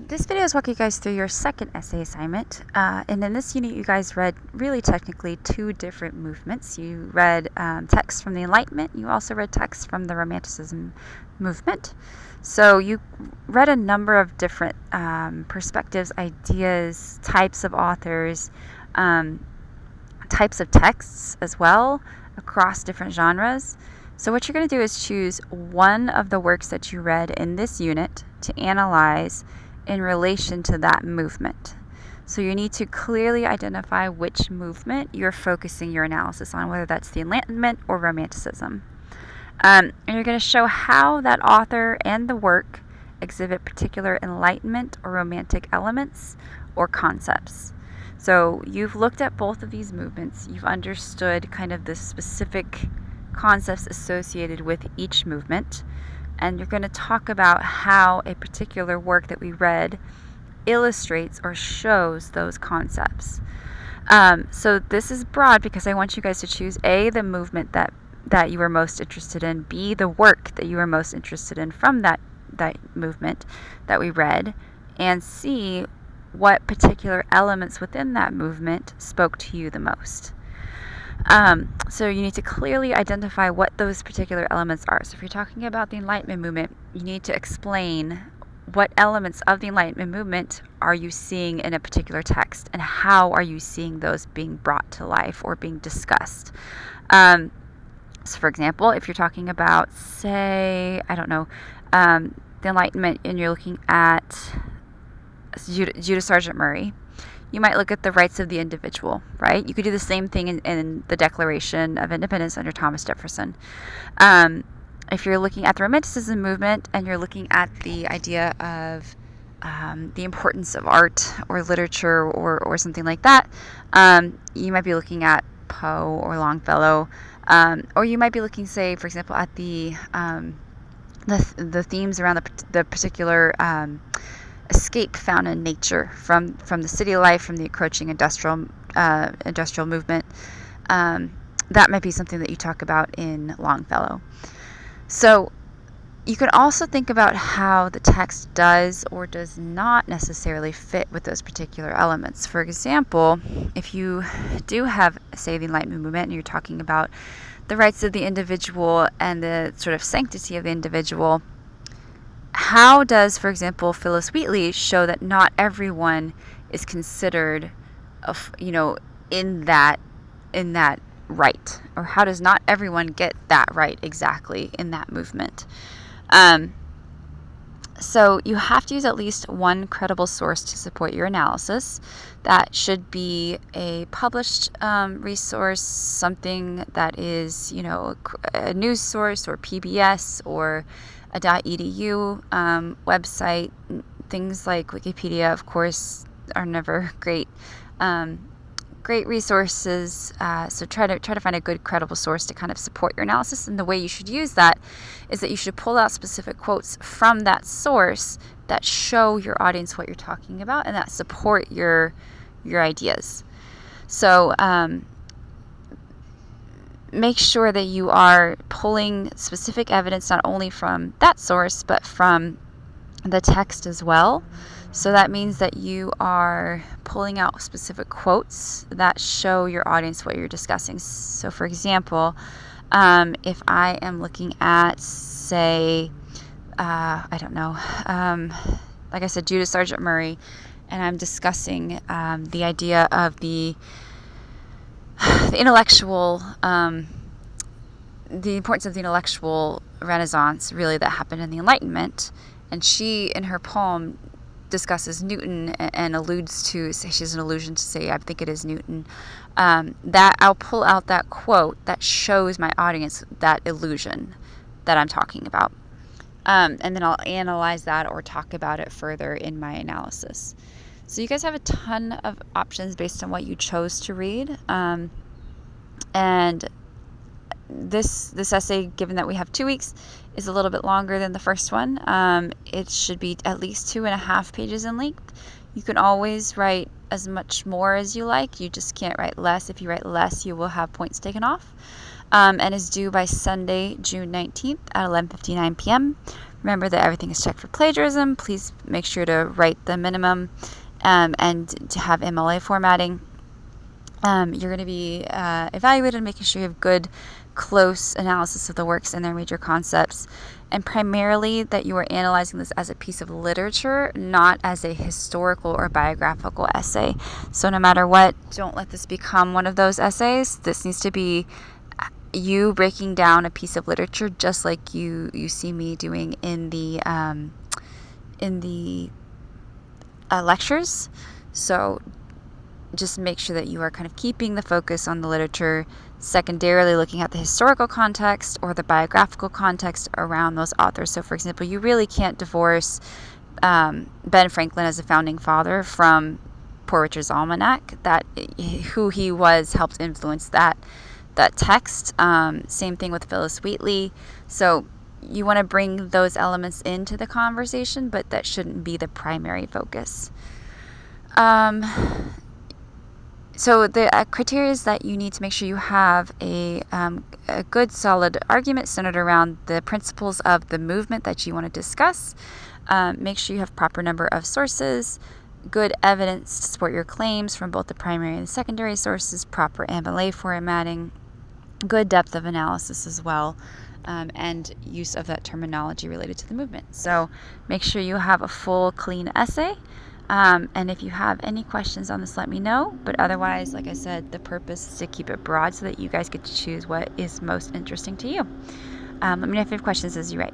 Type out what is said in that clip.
This video is walking you guys through your second essay assignment. And in this unit, you guys read really technically two different movements. You read text from the Enlightenment. You also read text from the Romanticism movement. So you read a number of different perspectives, ideas, types of authors, types of texts as well across different genres. So what you're going to do is choose one of the works that you read in this unit to analyze in relation to that movement. So you need to clearly identify which movement you're focusing your analysis on, whether that's the Enlightenment or Romanticism. And you're going to show how that author and the work exhibit particular Enlightenment or Romantic elements or concepts. So you've looked at both of these movements. You've understood kind of the specific concepts associated with each movement. And you're going to talk about how a particular work that we read illustrates or shows those concepts. So this is broad because I want you guys to choose A, the movement that you were most interested in, B, the work that you were most interested in from that movement that we read, and C, what particular elements within that movement spoke to you the most. So you need to clearly identify what those particular elements are. So if you're talking about the Enlightenment movement, you need to explain what elements of the Enlightenment movement are you seeing in a particular text, and how are you seeing those being brought to life or being discussed. So for example, if you're talking about, say, I don't know, the Enlightenment, and you're looking at Judah Sargent Murray, you might look at the rights of the individual, right? You could do the same thing in the Declaration of Independence under Thomas Jefferson. If you're looking at the Romanticism movement and you're looking at the idea of the importance of art or literature or something like that, you might be looking at Poe or Longfellow, or you might be looking, say, for example, at the themes around the particular escape found in nature from the city life, from the encroaching industrial movement. That might be something that you talk about in Longfellow. So you can also think about how the text does or does not necessarily fit with those particular elements. For example, if you do have, say, the Enlightenment movement, and you're talking about the rights of the individual and the sort of sanctity of the individual, how does, for example, Phyllis Wheatley show that not everyone is considered, in that right, or how does not everyone get that right exactly in that movement? So you have to use at least one credible source to support your analysis. That should be a published resource, something that is, a news source or PBS or a .edu website. Things like Wikipedia, of course, are never great resources. So try to find a good, credible source to kind of support your analysis. And the way you should use that is that you should pull out specific quotes from that source that show your audience what you're talking about and that support your ideas. So make sure that you are pulling specific evidence not only from that source but from the text as well. So that means that you are pulling out specific quotes that show your audience what you're discussing. So for example, if I am looking at, say, I don't know, like I said, Judah Sargent Murray, and I'm discussing the idea of the intellectual, the importance of the intellectual renaissance, really, that happened in the Enlightenment. And she, in her poem, discusses Newton and alludes to, say, she has an allusion to, say, I think it is Newton, that I'll pull out that quote that shows my audience that illusion that I'm talking about. And then I'll analyze that or talk about it further in my analysis. So you guys have a ton of options based on what you chose to read. And this essay, given that we have 2 weeks, is a little bit longer than the first one. It should be at least 2.5 pages in length. You can always write as much more as you like. You just can't write less. If you write less, you will have points taken off. and is due by Sunday, June 19th at 11:59 p.m. Remember that everything is checked for plagiarism. Please make sure to write the minimum and to have MLA formatting. You're going to be evaluated, making sure you have good, close analysis of the works and their major concepts, and primarily that you are analyzing this as a piece of literature, not as a historical or biographical essay. So no matter what, don't let this become one of those essays. This needs to be you breaking down a piece of literature, just like you see me doing in the lectures. So just make sure that you are kind of keeping the focus on the literature, secondarily looking at the historical context or the biographical context around those authors. So for example, you really can't divorce Ben Franklin as a founding father from Poor Richard's Almanac. That who he was helped influence that text. Same thing with Phyllis Wheatley. So you want to bring those elements into the conversation, but that shouldn't be the primary focus. So the criteria is that you need to make sure you have a good, solid argument centered around the principles of the movement that you want to discuss. Make sure you have proper number of sources, good evidence to support your claims from both the primary and the secondary sources, proper MLA formatting, good depth of analysis as well, and use of that terminology related to the movement. So make sure you have a full, clean essay. And if you have any questions on this, let me know. But otherwise, like I said, the purpose is to keep it broad so that you guys get to choose what is most interesting to you. Let me know if you have questions as you write.